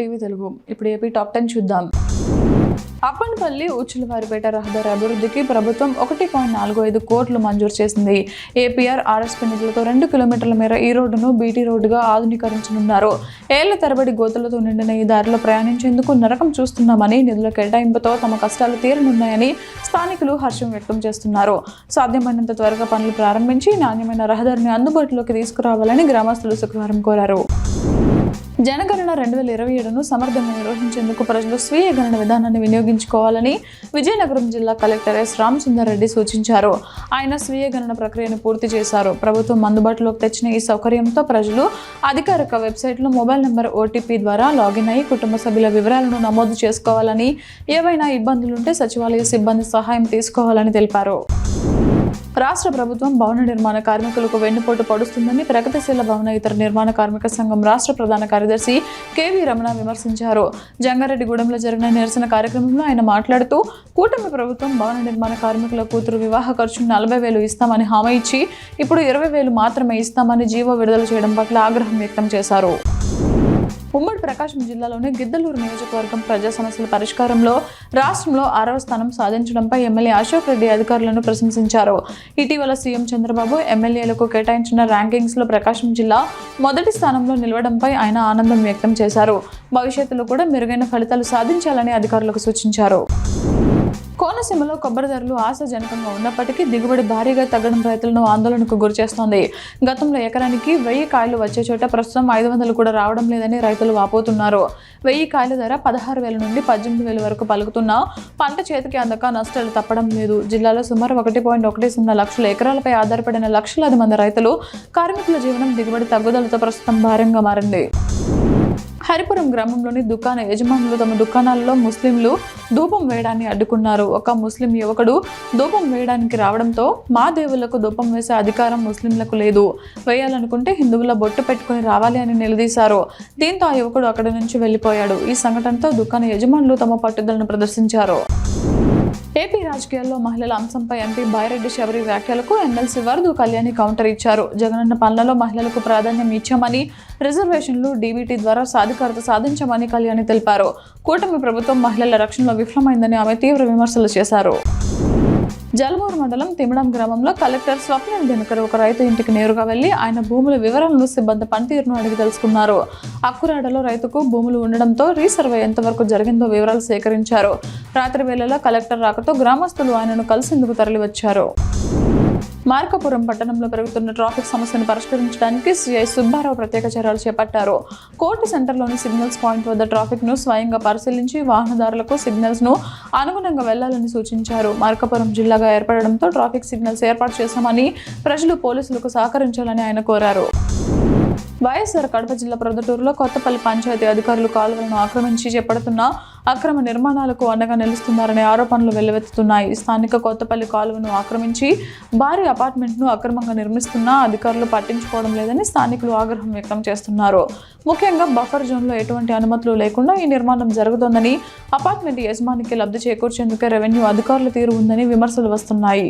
TV Telugu. ఇప్పుడు AP top 10 చూద్దాం. అప్పనపల్లి ఉచ్చులవారిపేట రహదారి అభివృద్ధికి ప్రభుత్వం 1.45 కోట్లు మంజూరు చేసింది. ఏపీఆర్ ఆర్ఎస్పీ నిధులతో 2 కిలోమీటర్ల మేర ఈ రోడ్డును బీటీ రోడ్డుగా ఆధునీకరించనున్నారు. ఏళ్ల తరబడి గోతులతో నిండిన ఈ దారిలో ప్రయాణించేందుకు నరకం చూస్తున్నామని, నిధుల కేటాయింపుతో తమ కష్టాలు తీరనున్నాయని స్థానికులు హర్షం వ్యక్తం చేస్తున్నారు. సాధ్యమైనంత త్వరగా పనులు ప్రారంభించి నాణ్యమైన రహదారిని అందుబాటులోకి తీసుకురావాలని గ్రామస్తులు శుక్రవారం కోరారు. జనగణన 2027ను సమర్థంగా నిర్వహించేందుకు ప్రజలు స్వీయ గణన విధానాన్ని వినియోగించుకోవాలని విజయనగరం జిల్లా కలెక్టర్ ఎస్ రామసుందర్ రెడ్డి సూచించారు. ఆయన స్వీయ గణన ప్రక్రియను పూర్తి చేశారు. ప్రభుత్వం అందుబాటులోకి తెచ్చిన ఈ సౌకర్యంతో ప్రజలు అధికారిక వెబ్సైట్లో మొబైల్ నెంబర్ ఓటీపీ ద్వారా లాగిన్ అయి కుటుంబ సభ్యుల వివరాలను నమోదు చేసుకోవాలని, ఏవైనా ఇబ్బందులుంటే సచివాలయ సిబ్బంది సహాయం తీసుకోవాలని తెలిపారు. రాష్ట్ర ప్రభుత్వం భవన నిర్మాణ కార్మికులకు వెన్నుపోటు పొడుస్తుందని ప్రగతిశీల భవన ఇతర నిర్మాణ కార్మిక సంఘం రాష్ట్ర ప్రధాన కార్యదర్శి కేవీ రమణ విమర్శించారు. జంగారెడ్డిగూడెంలో జరిగిన నిరసన కార్యక్రమంలో ఆయన మాట్లాడుతూ, కూటమి ప్రభుత్వం భవన నిర్మాణ కార్మికుల కూతురు వివాహ ఖర్చును 40,000 ఇస్తామని హామీ ఇచ్చి ఇప్పుడు 20,000 మాత్రమే ఇస్తామని జీవో విడుదల చేయడం పట్ల ఆగ్రహం వ్యక్తం చేశారు. ఉమ్మడి ప్రకాశం జిల్లాలోని గిద్దలూరు నియోజకవర్గం ప్రజా సమస్యల పరిష్కారంలో రాష్ట్రంలో 6వ స్థానం సాధించడంపై ఎమ్మెల్యే అశోక్ రెడ్డి అధికారులను ప్రశంసించారు. ఇటీవల సీఎం చంద్రబాబు ఎమ్మెల్యేలకు కేటాయించిన ర్యాంకింగ్స్లో ప్రకాశం జిల్లా మొదటి స్థానంలో నిలవడంపై ఆయన ఆనందం వ్యక్తం చేశారు. భవిష్యత్తులో కూడా మెరుగైన ఫలితాలు సాధించాలని అధికారులకు సూచించారు. కోనసీమలో కొబ్బరి ధరలు ఆశాజనకంగా ఉన్నప్పటికీ దిగుబడి భారీగా తగ్గడం రైతులను ఆందోళనకు గురిచేస్తోంది. గతంలో ఎకరానికి 1000 కాయలు వచ్చే చోట ప్రస్తుతం 500 కూడా రావడం లేదని రైతులు వాపోతున్నారు. 1000 కాయల ధర 16,000 నుండి 18,000 వరకు పలుకుతున్నా పంట చేతికి అందక నష్టాలు తప్పడం లేదు. జిల్లాలో సుమారు 1.10 లక్షల ఎకరాలపై ఆధారపడిన లక్షలాది మంది రైతులు, కార్మికుల జీవనం దిగుబడి తగ్గుదలతో ప్రస్తుతం భారంగా మారింది. హరిపురం గ్రామంలోని దుకాణ యజమానులు తమ దుకాణాలలో ముస్లింలు ధూపం వేయడాన్ని అడ్డుకున్నారు. ఒక ముస్లిం యువకుడు ధూపం వేయడానికి రావడంతో మా దేవుళ్లకు ధూపం వేసే అధికారం ముస్లింలకు లేదు, వేయాలనుకుంటే హిందువుల బొట్టు పెట్టుకుని రావాలి అని నిలదీశారు. దీంతో ఆ యువకుడు అక్కడి నుంచి వెళ్లిపోయాడు. ఈ సంఘటనతో దుకాణ యజమానులు తమ పట్టుదలను ప్రదర్శించారు. ఏపీ రాజకీయాల్లో మహిళల అంశంపై ఎంపీ బాయిరెడ్డి శబరి వ్యాఖ్యలకు ఎమ్మెల్సీ వరదు కళ్యాణి కౌంటర్ ఇచ్చారు. జగనన్న పాలనలో మహిళలకు ప్రాధాన్యం ఇచ్చామని, రిజర్వేషన్లు డీబీటీ ద్వారా సాధికారత సాధించామని కళ్యాణి తెలిపారు. కూటమి ప్రభుత్వం మహిళల రక్షణలో విఫలమైందని ఆమె తీవ్ర విమర్శలు చేశారు. జలమూరు మండలం తిమ్మడం గ్రామంలో కలెక్టర్ స్వప్న దినకర్ ఒక రైతు ఇంటికి నేరుగా వెళ్లి ఆయన భూముల వివరాలను, సిబ్బంది పనితీరును అడిగి తెలుసుకున్నారు. అక్కురాడలో రైతుకు భూములు ఉండడంతో రీసర్వే ఎంతవరకు జరిగిందో వివరాలు సేకరించారు. రాత్రి వేళలో కలెక్టర్ రాకతో గ్రామస్తులు ఆయనను కలిసేందుకు తరలివచ్చారు. మార్కాపురం పట్టణంలో పెరుగుతున్న ట్రాఫిక్ సమస్యను పరిష్కరించడానికి సిఐ సుబ్బారావు ప్రత్యేక చర్యలు చేపట్టారు. కోర్టు సెంటర్లోని సిగ్నల్స్ పాయింట్ వద్ద ట్రాఫిక్ ను స్వయంగా పరిశీలించి వాహనదారులకు సిగ్నల్స్ ను అనుగుణంగా వెళ్లాలని సూచించారు. మార్కాపురం జిల్లాగా ఏర్పడడంతో ట్రాఫిక్ సిగ్నల్స్ ఏర్పాటు చేశామని, ప్రజలు పోలీసులకు సహకరించాలని ఆయన కోరారు. వైఎస్ఆర్ కడప జిల్లా ప్రొద్దుటూరులో కొత్తపల్లి పంచాయతీ అధికారులు కాలువలను ఆక్రమించి చేపడుతున్న అక్రమ నిర్మాణాలకు అండగా నిలుస్తున్నారనే ఆరోపణలు వెల్లువెత్తుతున్నాయి. స్థానిక కొత్తపల్లి కాలువను ఆక్రమించి భారీ అపార్ట్మెంట్ను అక్రమంగా నిర్మిస్తున్నా అధికారులు పట్టించుకోవడం లేదని స్థానికులు ఆగ్రహం వ్యక్తం చేస్తున్నారు. ముఖ్యంగా బఫర్ జోన్లో ఎటువంటి అనుమతులు లేకుండా ఈ నిర్మాణం జరుగుతోందని, అపార్ట్మెంట్ యజమానికి లబ్ధి చేకూర్చేందుకే రెవెన్యూ అధికారుల తీరు ఉందని విమర్శలు వస్తున్నాయి.